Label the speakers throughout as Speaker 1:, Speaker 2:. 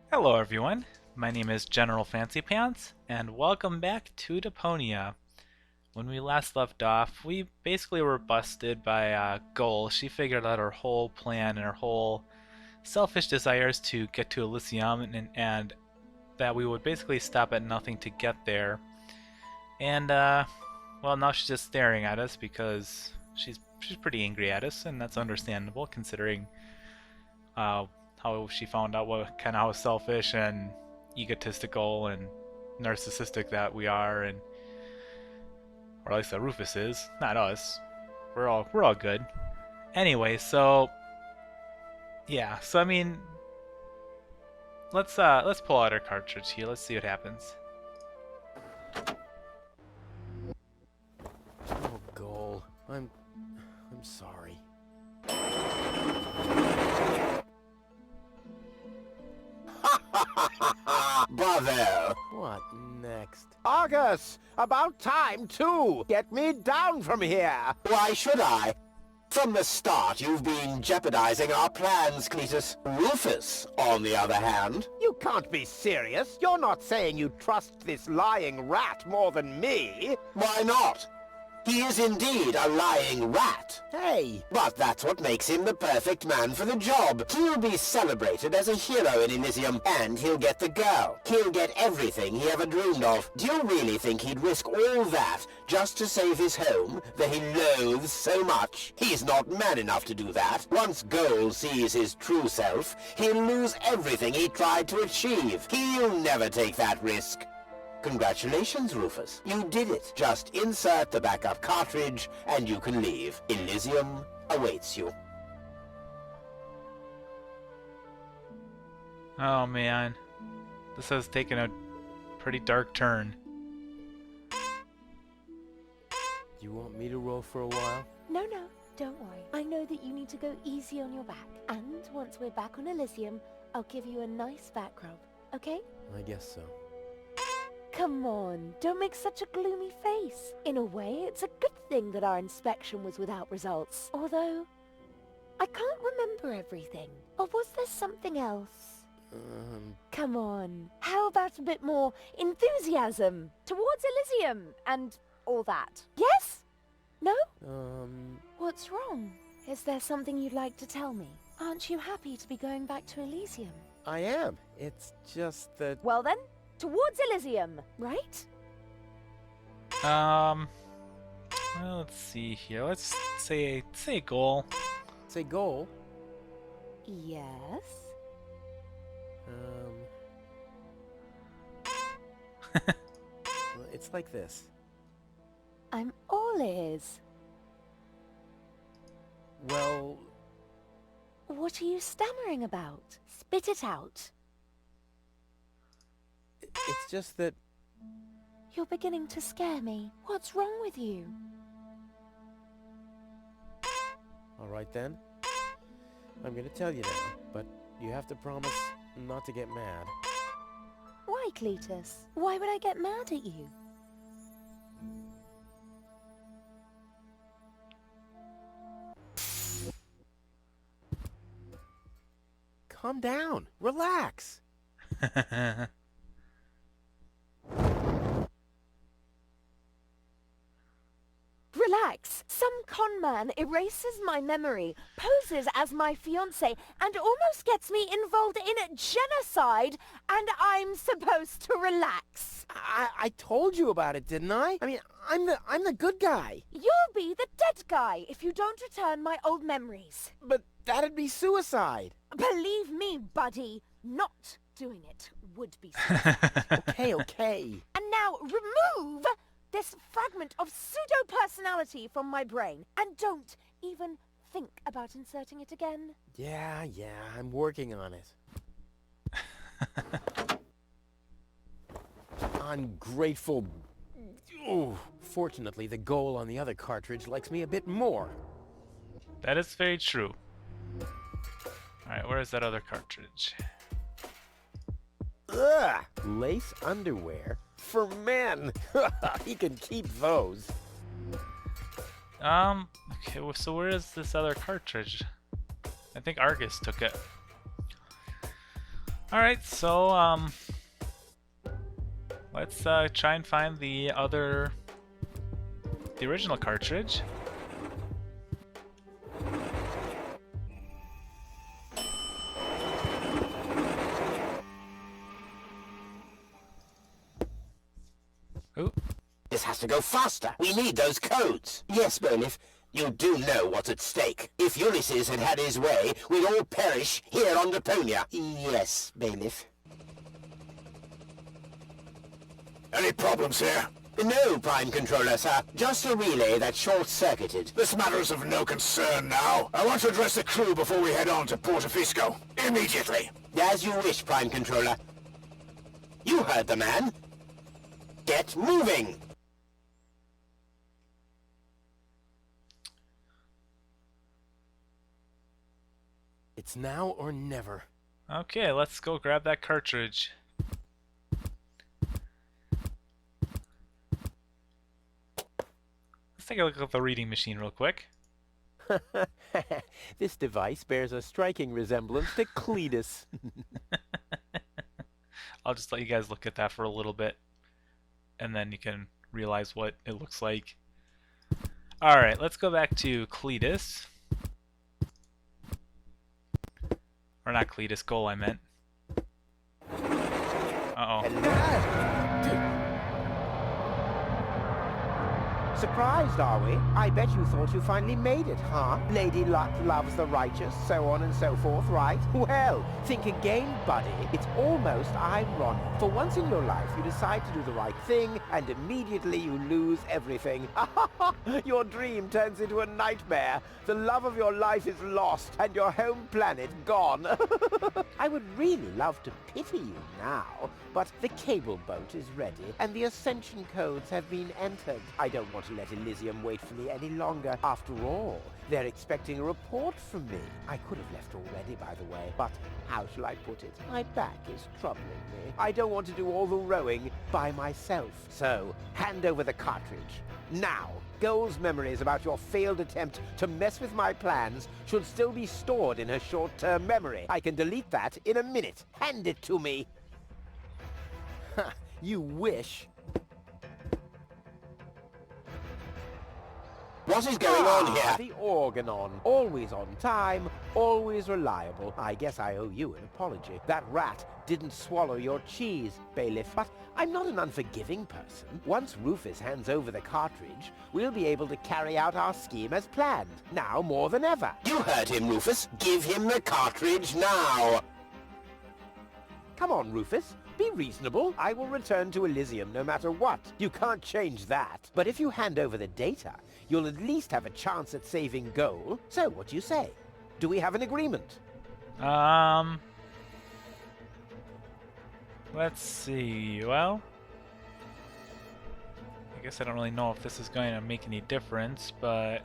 Speaker 1: Hello everyone, my name is General Fancy Pants, and welcome back to Deponia. When we last left off, we basically were busted by Goal. She figured out her whole plan and her whole selfish desires to get to Elysium, and that we would basically stop at nothing to get there. And well, now she's just staring at us because she's pretty angry at us, and that's understandable considering uh, how she found out what kind of how selfish and egotistical and narcissistic that we are, and or at least that Rufus is, not us. We're all good. Anyway, so yeah, so I mean, let's pull out our cartridge here. Let's see what happens.
Speaker 2: Oh, Goal. I'm sorry.
Speaker 3: Bravo!
Speaker 2: What next?
Speaker 3: Argus! About time, too! Get me down from here! Why should I? From the start, you've been jeopardizing our plans, Cletus. Rufus, on the other hand... You can't be serious. You're not saying you trust this lying rat more than me. Why not? He is indeed a lying rat.
Speaker 2: Hey!
Speaker 3: But that's what makes him the perfect man for the job. He'll be celebrated as a hero in Elysium, and he'll get the girl. He'll get everything he ever dreamed of. Do you really think he'd risk all that just to save his home that he loathes so much? He's not man enough to do that. Once Goal sees his true self, he'll lose everything he tried to achieve. He'll never take that risk. Congratulations, Rufus. You did it. Just insert the backup cartridge and you can leave. Elysium awaits you.
Speaker 1: Oh man, this has taken a pretty dark turn.
Speaker 2: You want me to roll for a while?
Speaker 4: No, don't worry. I know that you need to go easy on your back. And once we're back on Elysium, I'll give you a nice back rub, okay?
Speaker 2: I guess so.
Speaker 4: Come on, don't make such a gloomy face. In a way, it's a good thing that our inspection was without results. Although, I can't remember everything. Or was there something else? Come on, how about a bit more enthusiasm towards Elysium and all that? Yes? No? What's wrong? Is there something you'd like to tell me? Aren't you happy to be going back to Elysium?
Speaker 2: I am. It's just that...
Speaker 4: Well then, towards Elysium, right?
Speaker 1: Well, let's see here. Let's say Goal.
Speaker 2: Say Goal.
Speaker 4: Yes?
Speaker 2: Well, it's like this.
Speaker 4: I'm all ears.
Speaker 2: Well,
Speaker 4: What are you stammering about? Spit it out.
Speaker 2: it's just that...
Speaker 4: You're beginning to scare me. What's wrong with you?
Speaker 2: All right then. I'm gonna tell you now, but you have to promise not to get mad.
Speaker 4: Why, Cletus? Why would I get mad at you?
Speaker 2: Calm down. Relax.
Speaker 4: Relax. Some con man erases my memory, poses as my fiancé, and almost gets me involved in genocide, and I'm supposed to relax.
Speaker 2: I told you about it, didn't I? I mean, I'm the good guy.
Speaker 4: You'll be the dead guy if you don't return my old memories.
Speaker 2: But that'd be suicide.
Speaker 4: Believe me, buddy, not doing it would be suicide.
Speaker 2: Okay.
Speaker 4: And now remove this fragment of pseudo-personality from my brain, and don't even think about inserting it again.
Speaker 2: Yeah, I'm working on it. Ungrateful... Ooh. Fortunately, the Goal on the other cartridge likes me a bit more.
Speaker 1: That is very true. Alright, where is that other cartridge?
Speaker 2: Ugh! Lace underwear? For men! He can keep those.
Speaker 1: Okay, well, so where is this other cartridge? I think Argus took it. Alright, so, let's try and find the original cartridge. Ooh.
Speaker 3: This has to go faster. We need those codes. Yes, Bailiff. You do know what's at stake. If Ulysses had had his way, we'd all perish here on Deponia. Yes, Bailiff.
Speaker 5: Any problems here?
Speaker 3: No, Prime Controller, sir. Just a relay that's short-circuited.
Speaker 5: This matter is of no concern now. I want to address the crew before we head on to Portofisco. Immediately.
Speaker 3: As you wish, Prime Controller. You heard the man. Get moving!
Speaker 2: It's now or never.
Speaker 1: Okay, let's go grab that cartridge. Let's take a look at the reading machine real quick.
Speaker 2: This device bears a striking resemblance to Cletus.
Speaker 1: I'll just let you guys look at that for a little bit, and then you can realize what it looks like. Alright, let's go back to Cletus. Or not Cletus, Goal I meant. Uh-oh.
Speaker 6: Surprised, are we? I bet you thought you finally made it, huh? Lady Luck loves the righteous, so on and so forth, right? Well, think again, buddy. It's almost ironic. For once in your life, you decide to do the right thing, and immediately you lose everything. Your dream turns into a nightmare. The love of your life is lost, and your home planet gone. I would really love to pity you now, but the cable boat is ready, and the ascension codes have been entered. I don't want to let Elysium wait for me any longer. After all, they're expecting a report from me. I could have left already, by the way, but how shall I put it? My back is troubling me. I don't want to do all the rowing by myself. So, hand over the cartridge. Now! Goal's memories about your failed attempt to mess with my plans should still be stored in her short-term memory. I can delete that in a minute. Hand it to me! You wish.
Speaker 3: What is going on here?
Speaker 6: The Organon. Always on time, always reliable. I guess I owe you an apology. That rat didn't swallow your cheese, Bailiff. But I'm not an unforgiving person. Once Rufus hands over the cartridge, we'll be able to carry out our scheme as planned. Now more than ever.
Speaker 3: You heard him, Rufus. Give him the cartridge now.
Speaker 6: Come on, Rufus. Be reasonable. I will return to Elysium no matter what. You can't change that. But if you hand over the data, you'll at least have a chance at saving Goal. So, what do you say? Do we have an agreement?
Speaker 1: Let's see. Well, I guess I don't really know if this is going to make any difference, but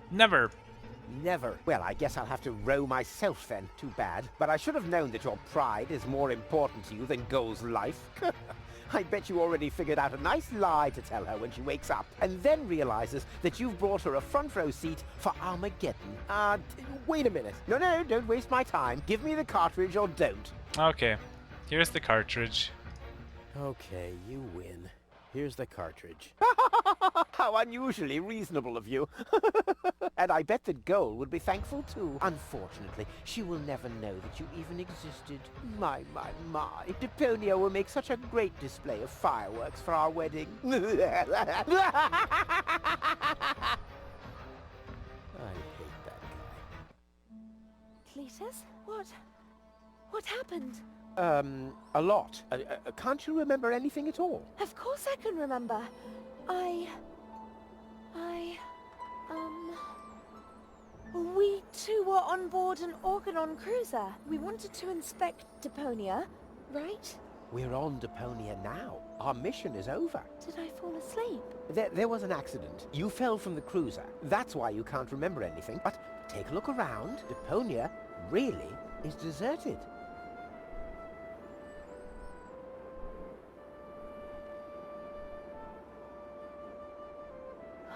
Speaker 1: never.
Speaker 6: Never. Well, I guess I'll have to row myself then. Too bad. But I should have known that your pride is more important to you than Goal's life. I bet you already figured out a nice lie to tell her when she wakes up, and then realizes that you've brought her a front row seat for Armageddon. Wait a minute. No, don't waste my time. Give me the cartridge or don't.
Speaker 1: Okay, here's the cartridge.
Speaker 2: Okay, you win. Here's the cartridge.
Speaker 6: How unusually reasonable of you. And I bet that Goal would be thankful too. Unfortunately, she will never know that you even existed. My. Deponia will make such a great display of fireworks for our wedding.
Speaker 2: I hate that guy.
Speaker 4: Cletus? What happened?
Speaker 6: A lot. Can't you remember anything at all?
Speaker 4: Of course I can remember. We two were on board an Organon cruiser. We wanted to inspect Deponia, right?
Speaker 6: We're on Deponia now. Our mission is over.
Speaker 4: Did I fall asleep?
Speaker 6: There was an accident. You fell from the cruiser. That's why you can't remember anything. But take a look around. Deponia really is deserted.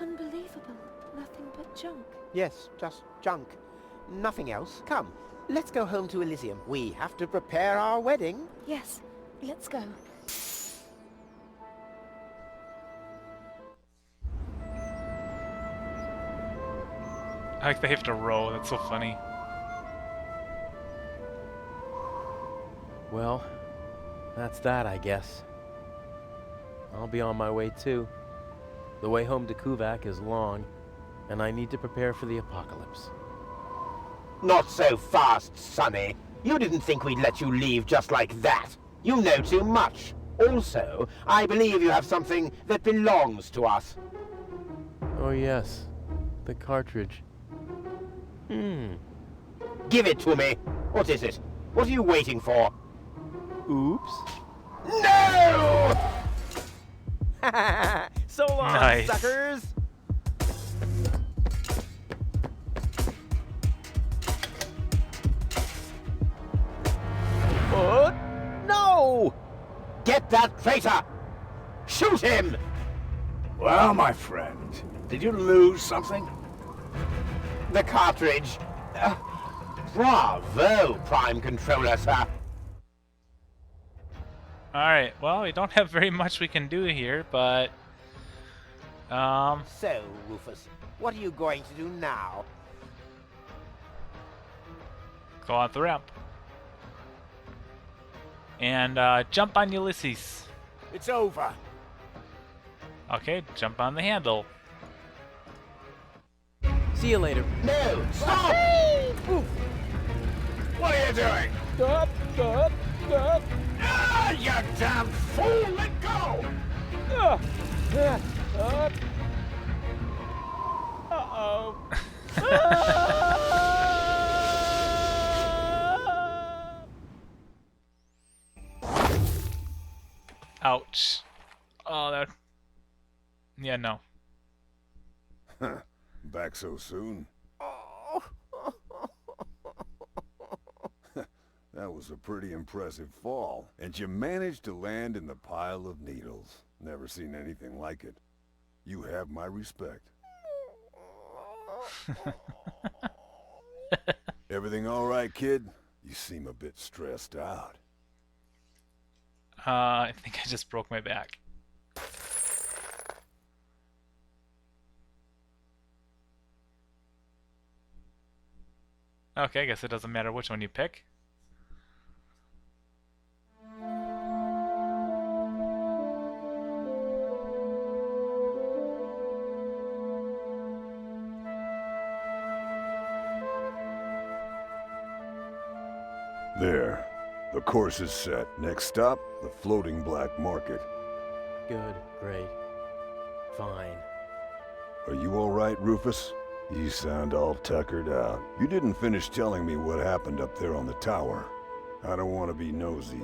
Speaker 4: Unbelievable. Nothing but junk.
Speaker 6: Yes, just junk. Nothing else. Come, let's go home to Elysium. We have to prepare our wedding.
Speaker 4: Yes, let's go.
Speaker 1: I like they have to row. That's so funny.
Speaker 2: Well, that's that, I guess. I'll be on my way too. The way home to Kuvak is long, and I need to prepare for the apocalypse.
Speaker 3: Not so fast, Sonny. You didn't think we'd let you leave just like that. You know too much. Also, I believe you have something that belongs to us.
Speaker 2: Oh yes, the cartridge.
Speaker 3: Give it to me. What is it? What are you waiting for?
Speaker 2: Oops.
Speaker 3: No!
Speaker 6: So long,
Speaker 1: Nice.
Speaker 6: suckers! What? No!
Speaker 3: Get that traitor! Shoot him!
Speaker 5: Well, my friend, did you lose something?
Speaker 3: The cartridge. Bravo, Prime Controller, sir.
Speaker 1: Alright, well, we don't have very much we can do here, but...
Speaker 6: So, Rufus, what are you going to do now?
Speaker 1: go out the ramp. And jump on Ulysses.
Speaker 5: It's over.
Speaker 1: Okay, jump on the handle.
Speaker 2: See you later.
Speaker 3: No! Stop!
Speaker 5: What are you doing?
Speaker 6: Stop! Stop! Stop!
Speaker 5: Ah, you damn fool! Let go!
Speaker 6: Stop! Uh-oh.
Speaker 1: Ouch. Oh, that... Yeah, no.
Speaker 5: Back so soon? That was a pretty impressive fall. And you managed to land in the pile of needles. Never seen anything like it. You have my respect. Everything all right, kid? You seem a bit stressed out.
Speaker 1: I think I just broke my back. Okay, I guess it doesn't matter which one you pick.
Speaker 5: There. The course is set. Next stop, the floating black market.
Speaker 2: Good, great, fine.
Speaker 5: Are you all right, Rufus? You sound all tuckered out. You didn't finish telling me what happened up there on the tower. I don't want to be nosy,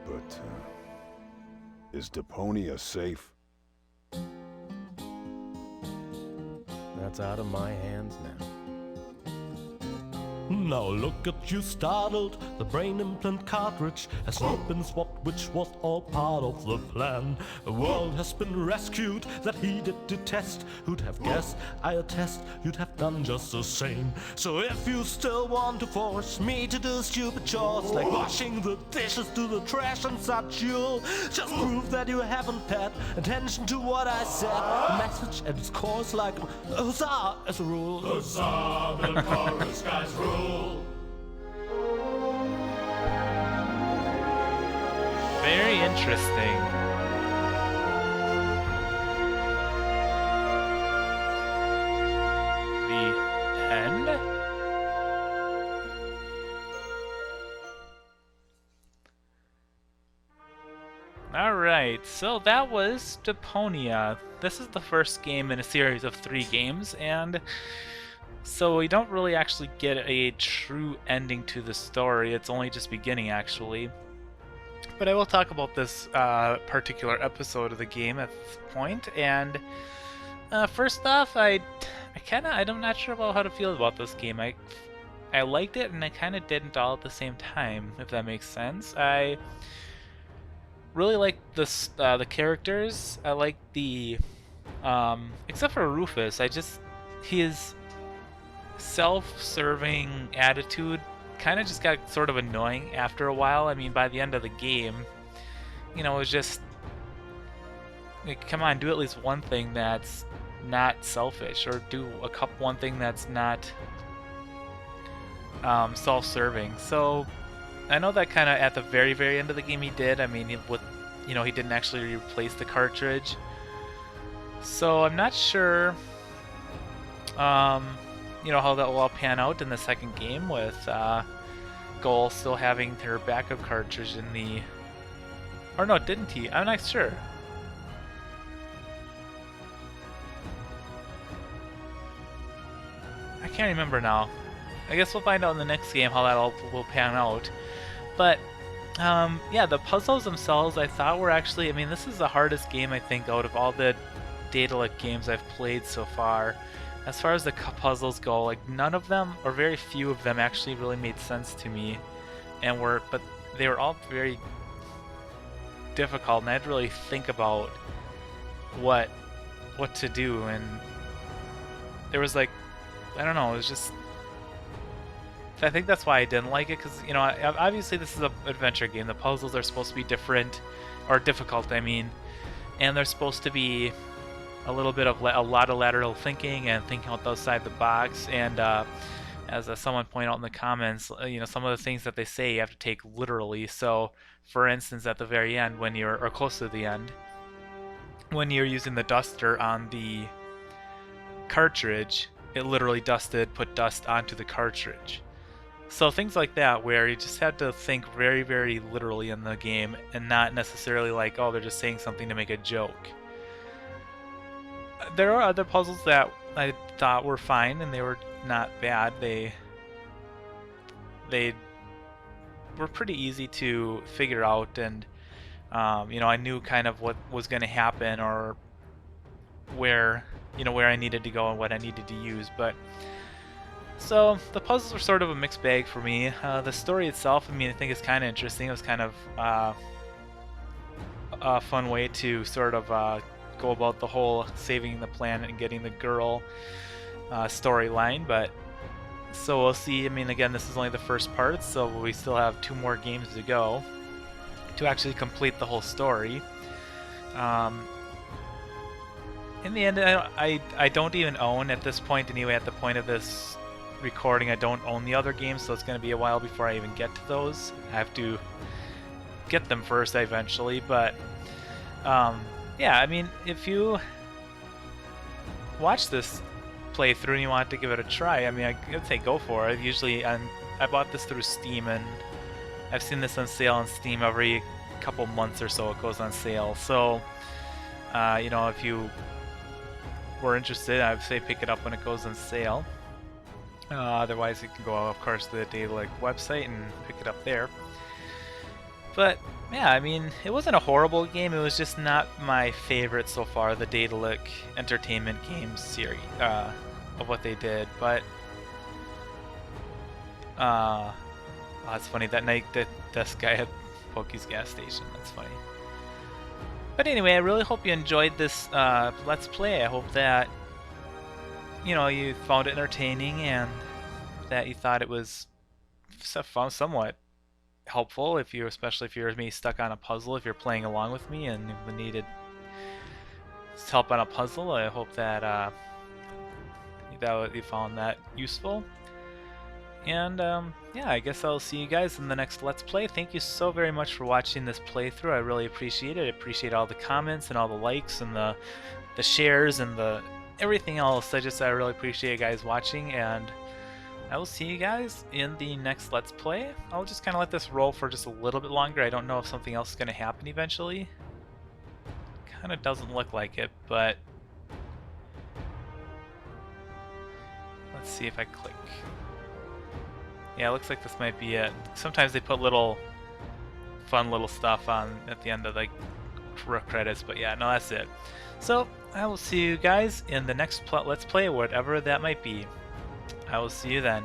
Speaker 5: but, is Deponia safe?
Speaker 2: That's out of my hands now.
Speaker 7: Now look at you startled, the brain implant cartridge has not been swapped, which was all part of the plan. The world has been rescued, that he did detest. Who'd have guessed, I attest, you'd have done just the same. So if you still want to force me to do stupid chores, like washing the dishes, do the trash and such, you'll just prove that you haven't paid attention to what I said. The message at its core is like a huzzah as a rule. Huzzah, the chorus guys rule.
Speaker 1: Very interesting. The end? Alright, so that was Deponia. This is the first game in a series of 3 games, and so we don't really actually get a true ending to the story. It's only just beginning, actually. But I will talk about this particular episode of the game at this point. And first off, I'm not sure about how to feel about this game. I liked it, and I kind of didn't all at the same time, if that makes sense. I really like the characters. I like the except for Rufus. self-serving attitude kind of just got sort of annoying after a while. I mean, by the end of the game, you know, it was just, like, come on, do at least one thing that's not selfish, or do one thing that's not self-serving. So I know that kind of at the very, very end of the game he did. I mean, he didn't actually replace the cartridge. So I'm not sure, how that will all pan out in the second game with Goal still having her backup cartridge in the... Or no, didn't he? I'm not sure. I can't remember now. I guess we'll find out in the next game how that all will pan out. But, yeah, the puzzles themselves I thought were actually... I mean, this is the hardest game, I think, out of all the Daedalic games I've played so far. As far as the puzzles go, like, none of them, or very few of them, actually really made sense to me. But they were all very difficult, and I had to really think about what to do, and there was, like, I don't know, it was just... I think that's why I didn't like it, because, obviously this is an adventure game. The puzzles are supposed to be different, or difficult, I mean, and they're supposed to be a lot of lateral thinking and thinking outside the box. And as someone pointed out in the comments, some of the things that they say you have to take literally. So, for instance, at the very end, or close to the end, when you're using the duster on the cartridge, it literally put dust onto the cartridge. So things like that, where you just have to think very, very literally in the game, and not necessarily like, oh, they're just saying something to make a joke. There are other puzzles that I thought were fine, and they were not bad. They were pretty easy to figure out, and I knew kind of what was going to happen, or where I needed to go and what I needed to use. But so the puzzles were sort of a mixed bag for me. The story itself, I mean, I think is kind of interesting. It was kind of a fun way to sort of go about the whole saving the planet and getting the girl storyline. But so we'll see. I mean, again, this is only the first part, so we still have 2 more games to go to actually complete the whole story. In the end, I don't even own, at this point anyway, at the point of this recording, I don't own the other games, so it's going to be a while before I even get to those. I have to get them first eventually. But yeah, I mean, if you watch this playthrough and you want to give it a try, I mean, I'd say go for it. Usually, I bought this through Steam, and I've seen this on sale on Steam every couple months or so. It goes on sale, so if you were interested, I would say pick it up when it goes on sale. Otherwise, you can go, of course, to the Daedalic website and pick it up there. But yeah, I mean, it wasn't a horrible game. It was just not my favorite so far, the Daedalic Entertainment games series of what they did. But that's funny. That night, this guy at Pokey's gas station. That's funny. But anyway, I really hope you enjoyed this Let's Play. I hope that you found it entertaining, and that you thought it was somewhat helpful, especially if you're me stuck on a puzzle, if you're playing along with me and needed help on a puzzle. I hope that you found that useful. And yeah, I guess I'll see you guys in the next Let's Play. Thank you so very much for watching this playthrough. I really appreciate it. I appreciate all the comments and all the likes and the shares and everything else. I really appreciate you guys watching, and I will see you guys in the next Let's Play. I'll just kind of let this roll for just a little bit longer. I don't know if something else is going to happen eventually. Kind of doesn't look like it, but let's see if I click. Yeah, it looks like this might be it. Sometimes they put fun little stuff on at the end of the credits, but yeah, no, that's it. So I will see you guys in the next Let's Play, whatever that might be. I will see you then.